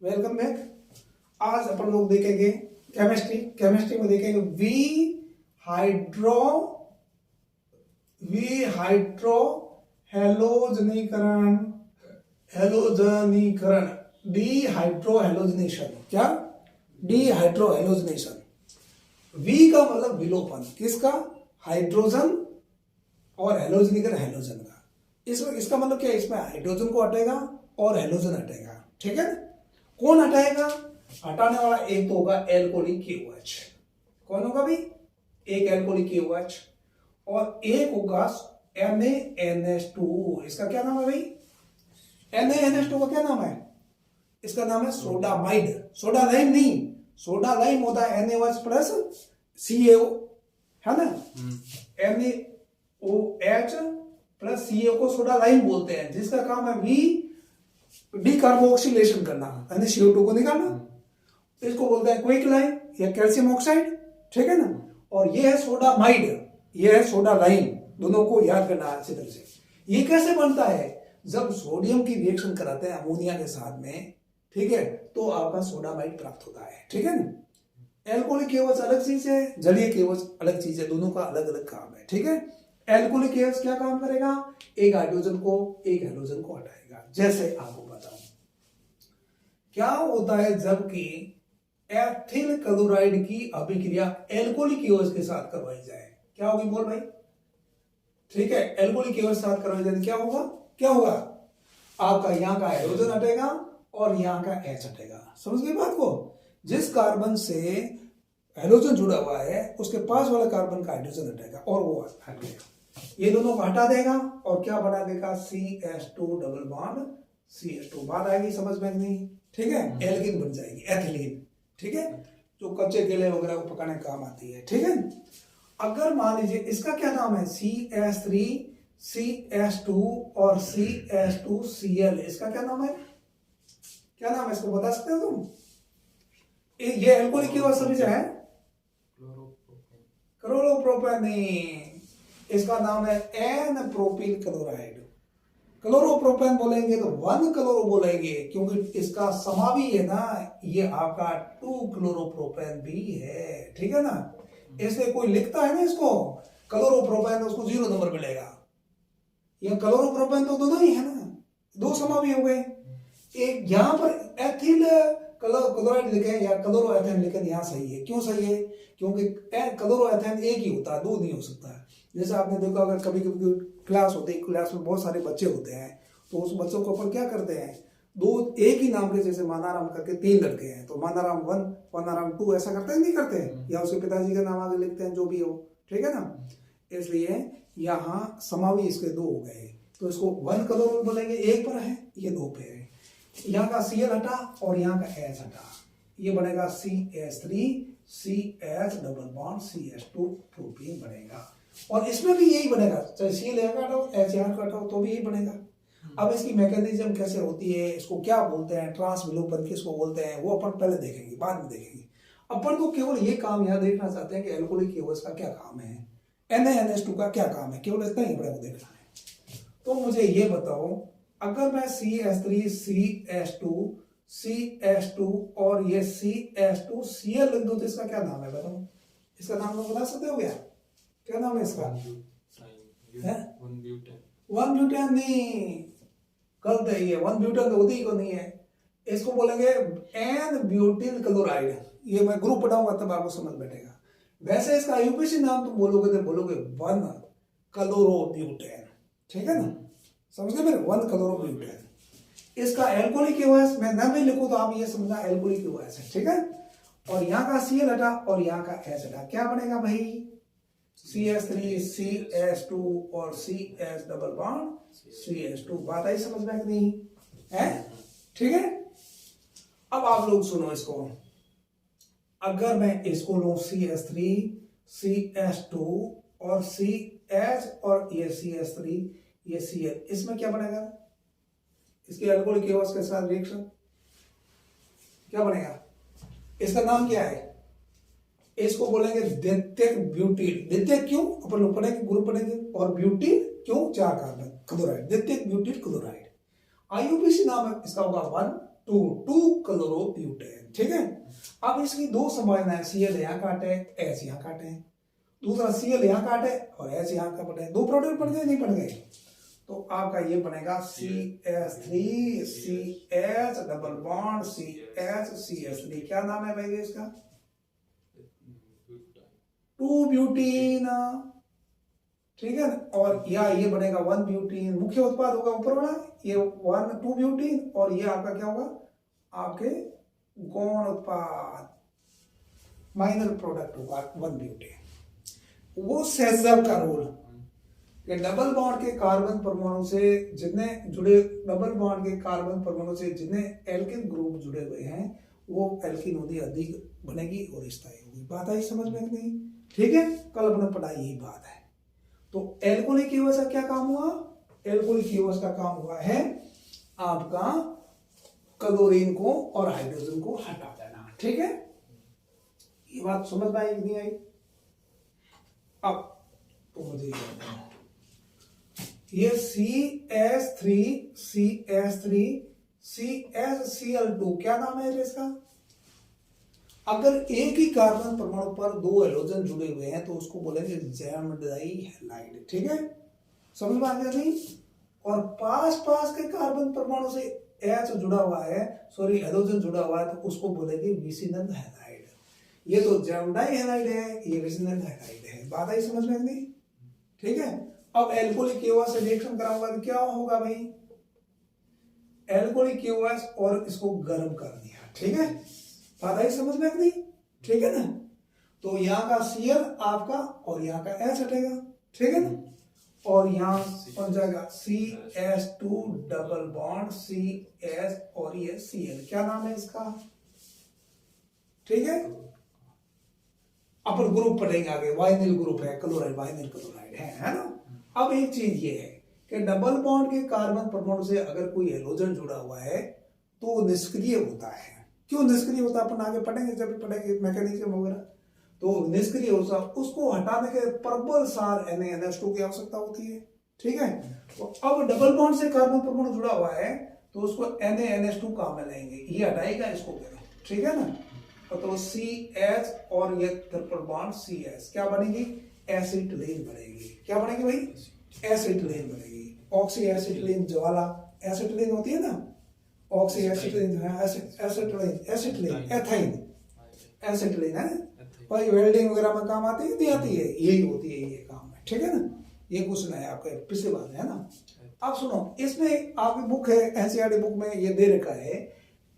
Welcome back. आज अपन लोग देखेंगे केमिस्ट्री में देखेंगे हाइड्रो हेलोजनीकरण डीहाइड्रोहेलोजनेशन। क्या? डीहाइड्रोहेलोजनेशन। वी का मतलब विलोपन, किसका? हाइड्रोजन और हेलोजनीकरण हेलोजन का। इसमें इसका मतलब क्या है? इसमें हाइड्रोजन को हटेगा और हेलोजन हटेगा। ठीक है, कौन हटाएगा? हटाने वाला एक तो होगा एल्कोहलिक KOH। कौन होगा भाई? एक एल्कोहलिक KOH और एक होगा NaNH2। इसका क्या नाम है भाई? NaNH2 का क्या नाम है? इसका नाम है सोडामाइड। सोडा लाइम नहीं, सोडा लाइम होता है NaOH प्लस CaO, है ना? NaOH प्लस CaO को सोडा लाइम बोलते हैं, जिसका काम है डीकार्बोक्सिलेशन करना, यानी CO2 को निकालना। इसको बोलते हैं क्विक लाइम या कैल्शियम ऑक्साइड। ठीक है ना? और ये है सोडामाइड, ये है सोडा लाइम। दोनों को याद करना अच्छी तरह से। ये कैसे बनता है? जब सोडियम की रिएक्शन कराते हैं अमोनिया के साथ में, ठीक है, तो आपका सोडामाइड प्राप्त होता है। ठीक है ना? एल्कोहलिक KOH अलग चीज है, जलीय KOH अलग चीज है, दोनों का अलग अलग काम है। ठीक है? एल्कोहलिक KOH क्या काम करेगा? एक हाइड्रोजन को एक हेलोजन को हटाएगा। जैसे आपको बताऊं क्या होता है जबकि एथिल क्लोराइड की अभिक्रिया एल्कोहलिक KOH के साथ करवाई जाए, क्या होगी? बोल भाई। ठीक है, एल्कोहलिक KOH के साथ करवाई जाए क्या होगा? क्या होगा? आपका यहाँ का हाइड्रोजन हटेगा और यहाँ का H हटेगा। समझ गए बात को? जिस कार्बन से हाइड्रोजन जुड़ा हुआ है उसके पास वाला कार्बन का हाइड्रोजन हटेगा और वो हट गया। ये दोनों को हटा देगा और क्या बना देगा? CH2 double bond CH2। बात आएगी समझ में नहीं? ठीक है, एल्कीन बन जाएगी, एथिलीन। ठीक है, जो कच्चे केले वगैरह को पकाने का काम आती है। ठीक है, अगर मान लीजिए इसका क्या नाम है? CH3 CH2 और CH2Cl। इसका क्या नाम है? क्या नाम है? इसको बता सकते हो तुम? ये एल्कोहलिक KOH सभी से है। क्लोरोप्रोपेन नहीं, इसका नाम है N प्रोपिल क्लोराइड। क्लोरोप्रोपेन बोलेंगे तो 1 क्लोरो बोलेंगे, क्योंकि इसका समावी है ना, ये आपका 2 क्लोरोप्रोपेन भी है। ठीक है ना? इसलिए कोई लिखता है ना इसको क्लोरोप्रोपेन, उसको 0 नंबर मिलेगा। ये क्लोरोप्रोपेन तो दोनों ही है ना, दो समावी हो गए। एक यहां पर एथिल क्लोराइड लिखे या क्लोरोएथेन लिखे, यहां सही है। क्यों सही है? क्योंकि क्लोरोएथेन एक ही होता है, दो नहीं हो सकता है। जैसे आपने देखा अगर कभी कभी क्लास होती है, क्लास में बहुत सारे बच्चे होते हैं, तो उस बच्चों को अपन क्या करते हैं? दो एक ही नाम के, जैसे मानाराम करके 3 लड़के हैं तो मानाराम 1 मानाराम 2 ऐसा करते हैं, नहीं करते हैं? या उसके पिताजी का नाम आगे लिखते हैं, जो भी हो। ठीक है ना? इसलिए यहाँ समावी इसके 2 हो गए, तो इसको 1 क्लोरो बोलेंगे, एक पर है, ये 2 पे है। यहाँ का Cl हटा और यहाँ का H हटा, ये बनेगा CH3 CH double bond CH2 propene बनेगा। और इसमें भी यही बनेगा, चाहे Cl हटाओ H हटाओ तो भी यही बनेगा। अब इसकी मैकेनिज्म कैसे होती है, इसको क्या बोलते हैं, ट्रांस विलोपन किसको बोलते हैं, वो अपन पहले देखेंगे, बाद में देखेंगे। अपन को केवल ये काम यहाँ देखना चाहते हैं कि एल्कोहलिक KOH का क्या काम है, NaNH2 का क्या काम है, केवल इतना ही बड़ा को देखना है। तो मुझे ये बताओ, अगर मैं CH3 CH2 और ये CH2Cl लिख दूं तो इसका क्या नाम है? बताओ, इसका नाम तो बता सकते हो क्या? क्या नाम है इसका? 1 ब्यूटेन नहीं, गलत है ये। 1 ब्यूटेन तो होती ही को नहीं है। इसको बोलेंगे N ब्यूटिल क्लोराइड। ये मैं ग्रुप पढ़ाऊंगा तब आपको समझ बैठेगा। वैसे इसका IUPAC नाम तुम बोलोगे तो बोलोगे 1 क्लोरोब्यूटेन। ठीक है ना? समझ गए मेरे? 1 क्लोरोब्यूटेन। इसका एल्कोहलिक KOH मैं नाम भी लिखूं तो आप ये समझना एल्कोहलिक KOH है। ठीक है? और यहाँ का Cl हटा और यहाँ का H हटा, क्या बनेगा भाई? CH3 CH2 और CH डबल बॉन्ड CH2। बात आई समझ में कि नहीं है? ठीक है, अब आप लोग सुनो इसको। अगर मैं इसको लूं CH3 CH2 और CH और ये CH3 ये Cl, इसमें क्या बनेगा? इसके एल्कोहलिक KOH के साथ रिएक्शन क्या बनेगा? इसका नाम क्या है? इसको बोलेंगे द्वितीयक ब्यूटील। द्वितीयक क्यों? अपन लोग पढ़ेंगे, ग्रुप पढ़ेंगे। और ब्यूटील क्यों? 4 कार्बन क्लोराइड, द्वितीयक ब्यूटील क्लोराइड। IUPAC नाम है इसका होगा 1 टू क्लोरोब्यूटेन। ठीक है, अब इसकी दो संभावनाएं, Cl यहाँ काटे, H यहाँ काटे, दूसरा Cl यहाँ काटे और H यहाँ काटे, दो प्रोडक्ट बन गए नहीं बन गए? तो आपका ये बनेगा CH3 CH double bond CH CH3। क्या नाम है भाई इसका? 2 ब्यूटीन। ठीक है, और या ये बनेगा 1 ब्यूटीन। मुख्य उत्पाद होगा ऊपर वाला, ये 2 ब्यूटीन, और ये आपका क्या होगा? आपके गौण उत्पाद, माइनर प्रोडक्ट होगा 1 ब्यूटीन। वो सेजब का रोल कि डबल बॉन्ड के कार्बन परमाणु से जितने जुड़े, डबल बॉन्ड के कार्बन परमाणु से जितने एल्किन ग्रुप जुड़े हुए हैं वो एल्किन होनी अधिक बनेगी और स्थायी होगी। बात आई समझ में नहीं? ठीक है, कल अपने पढ़ाई यही बात है। तो एल्कोहलिक कीवर्स का क्या काम हुआ? एल्कोहलिक कीवर्स का काम हुआ है आपका क्लोरीन को और हाइड्रोजन को हटा देना। ठीक है, ये बात समझ में आई कि नहीं आई? अब तो मुझे ये CH3 CH3 CHCl2 क्या नाम है इसका? अगर एक ही कार्बन परमाणु पर दो हेलोजन जुड़े हुए हैं तो उसको बोलेंगे जैमडाई हैलाइड। ठीक है, समझ में आ गया नहीं? और पास पास के कार्बन परमाणु से H जुड़ा हुआ है, सॉरी हेलोजन जुड़ा हुआ है, तो उसको बोलेंगे विसिनल हैलाइड। ये तो जैमडाई हैलाइड है, ये विसिनल हैलाइड है। बात आई समझ में नहीं? ठीक है, अब एल्कोहलिक कीवर्स से रिएक्शन कराऊंगा तो क्या होगा भाई? एल्कोहलिक कीवर्स और इसको गर्म कर दिया। ठीक है, बात आई समझ में नहीं? ठीक है ना? तो यहाँ का Cl आपका और यहाँ का H हटेगा। ठीक है ना? और यहाँ बन जाएगा CH2 डबल बॉन्ड CH और ये Cl। क्या नाम है इसका? ठीक है, अपन ग्रुप पढ़ेंगे आगे, वाइनिल ग्रुप है, क्लोराइड, वाइनिल क्लोराइड है ना? अब एक चीज ये है कि डबल बॉन्ड के कार्बन परमाणु से अगर कोई हेलोजन जुड़ा हुआ है तो निष्क्रिय होता है। क्यों निष्क्रिय होता है अपन आगे पढ़ेंगे, जब पढ़ेंगे मैकेनिज्म वगैरह। तो निष्क्रिय होता, उसको हटाने के प्रबल सार NaNH2 की आवश्यकता होती है। ठीक है, तो अब डबल बॉन्ड से कार्बन परमाणु जुड़ा हुआ है तो उसको NaNH2 काम में लेंगे, ये हटाएगा इसको करो। ठीक है ना? तो CH और ये ट्रिपल बॉन्ड CH क्या बनेगी? एसिटिलीन बनेगी। क्या बनेगी भाई? एसिटिलीन बनेगी। ऑक्सी एसिटिलीन ज्वाला एसिटिलीन होती है ना, oxy acetylene acetylene ethyne acetylene है भाई, वेल्डिंग वगैरह में काम आती है, यही होती है ये काम है। ठीक है ना? ये क्वेश्चन है आपके पिछले बार है ना? अब सुनो, इसमें आपकी बुक है NCERT बुक में ये दे रखा है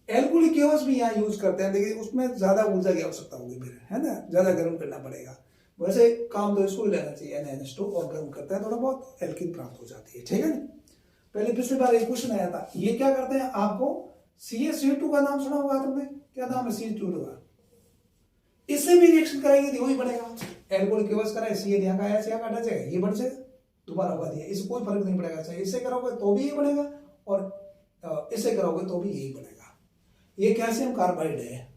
एल्कोहलिक कीवर्स भी यहाँ यूज करते हैं, लेकिन उसमें ज्यादा ऊर्जा की आवश्यकता होगी फिर, है ना? ज्यादा गर्म करना पड़ेगा। वैसे काम तो इसको ही लेना चाहिए NaNH2, और गर्म करते हैं थोड़ा बहुत एल्किन प्राप्त हो जाती है। ठीक है ना? पहले पिछली बार एक क्वेश्चन आया था, ये क्या करते हैं? आपको CH2 का नाम सुना होगा तुमने, क्या नाम है CH2 का? इससे भी रिएक्शन कराएंगे तो वही बनेगा। एल्कोहलिक कीवर्स कराए, Cl यहाँ का H यहाँ का हटा जाएगा, ये बन जाएगा, दोबारा होगा दिया, इससे कोई फर्क नहीं पड़ेगा। चाहे इससे कराओगे तो भी ये बनेगा और इससे कराओगे तो भी यही बनेगा। ये कैल्शियम कार्बाइड है।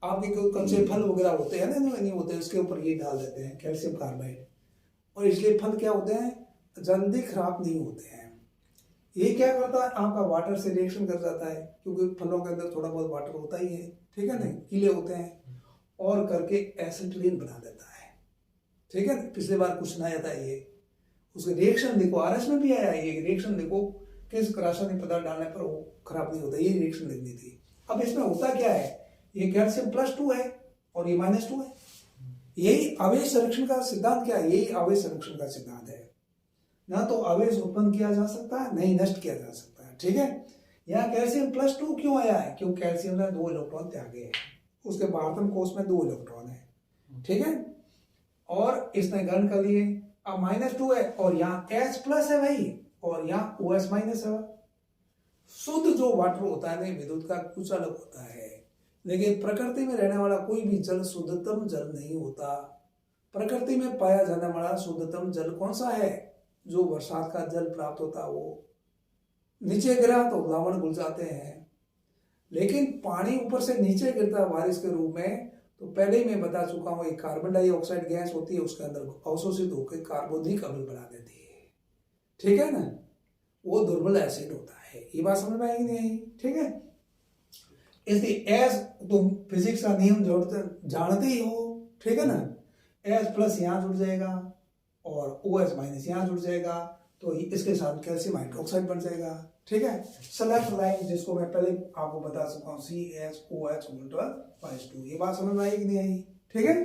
आपके कौन से फल वगैरह होते हैं ना, नहीं होते, उसके ऊपर ये डाल देते हैं कैल्शियम कार्बाइड, और इसलिए फल क्या होते हैं? जल्दी खराब नहीं होते हैं। ये क्या करता है? आपका वाटर से रिएक्शन कर जाता है, क्योंकि फलों के अंदर थोड़ा बहुत वाटर होता ही है। ठीक है ना? गीले होते हैं, और करके एसिटिलीन बना देता है। ठीक है, पिछले बार क्वेश्चन आया था ये, उसके रिएक्शन देखो, RS में भी आया ये रिएक्शन देखो, किस रासायनिक पदार्थ डालने पर वो खराब नहीं होता, ये रिएक्शन देखनी थी। अब इसमें होता क्या है? ये कैल्शियम +2 है और ये -2 है। यही आवेश संरक्षण का सिद्धांत क्या है? यही आवेश संरक्षण का सिद्धांत है। ना तो आवेश उत्पन्न किया जा सकता है, नहीं नष्ट किया जा सकता है। ठीक है, यहाँ कैल्शियम +2 क्यों आया है? क्योंकि कैल्शियम ने 2 इलेक्ट्रॉन त्यागे हैं, उसके बाहरतम कोष में 2 इलेक्ट्रॉन है। ठीक है, और इसने ग्रहण कर लिए। अब -2 है और यहाँ H+ है भाई, और यहाँ OH- है। शुद्ध जो वाटर होता है ना, विद्युत का कुछ अलग होता है, लेकिन प्रकृति में रहने वाला कोई भी जल शुद्धतम जल नहीं होता। प्रकृति में पाया जाने वाला शुद्धतम जल कौन सा है? जो बरसात का जल प्राप्त होता है, वो नीचे गिरा तो लवण घुल जाते हैं, लेकिन पानी ऊपर से नीचे गिरता है बारिश के रूप में, तो पहले ही मैं बता चुका हूं, एक कार्बन डाइऑक्साइड गैस होती है, उसके अंदर अवशोषित होकर कार्बोनिक अम्ल बना देती है। ठीक है ना? वो दुर्बल एसिड होता है। ये बात समझ में आएगी नहीं? ठीक है, इसलिए एस, तुम फिजिक्स का नियम जानते ही हो, ठीक है ना। एस प्लस यहाँ जुड़ जाएगा और ओ एस माइनस यहाँ जुड़ जाएगा, तो इसके साथ कैल्शियम हाइड्रोक्साइड बन जाएगा, ठीक है। सेलेक्ट लाइन, जिसको मैं पहले आपको बता चुका हूँ, CSOH2। ये बात समझ में आई कि नहीं आई, ठीक है।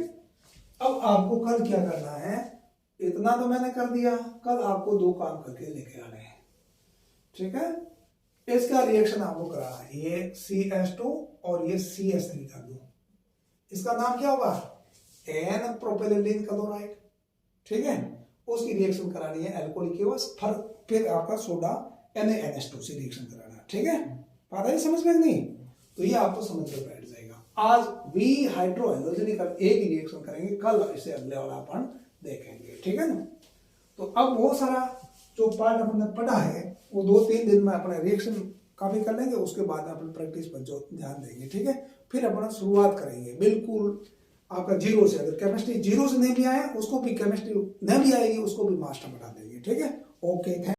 अब आपको कल क्या करना है, इतना तो मैंने कर दिया, कल आपको 2 काम करके लेके आने हैं, ठीक है। इसका रिएक्शन आपको करा है, ये CH2 और ये CH3 कर दो, इसका नाम क्या होगा, N प्रोपेलिन क्लोराइड, ठीक है। उसकी रिएक्शन करानी है अल्कोहल की बस, फिर आपका सोडा NaNH2 से रिएक्शन कराना है, ठीक है। पता है समझ में नहीं, तो ये आपको समझ में बैठ जाएगा। आज वी हाइड्रोहाइड्रोजन एक ही रिएक्शन करेंगे, कल इसे अगले वाला अपन देखेंगे, ठीक है ना। तो अब बहुत सारा जो पार्ट हमने पढ़ा है वो 2-3 दिन में अपना रिएक्शन काफी कर लेंगे, उसके बाद अपन प्रैक्टिस पर जो ध्यान देंगे, ठीक है। फिर अपन शुरुआत करेंगे बिल्कुल आपका जीरो से, अगर केमिस्ट्री जीरो से नहीं भी आया उसको भी, केमिस्ट्री नहीं भी आएगी उसको भी मास्टर बना देंगे, ठीक है। ओके।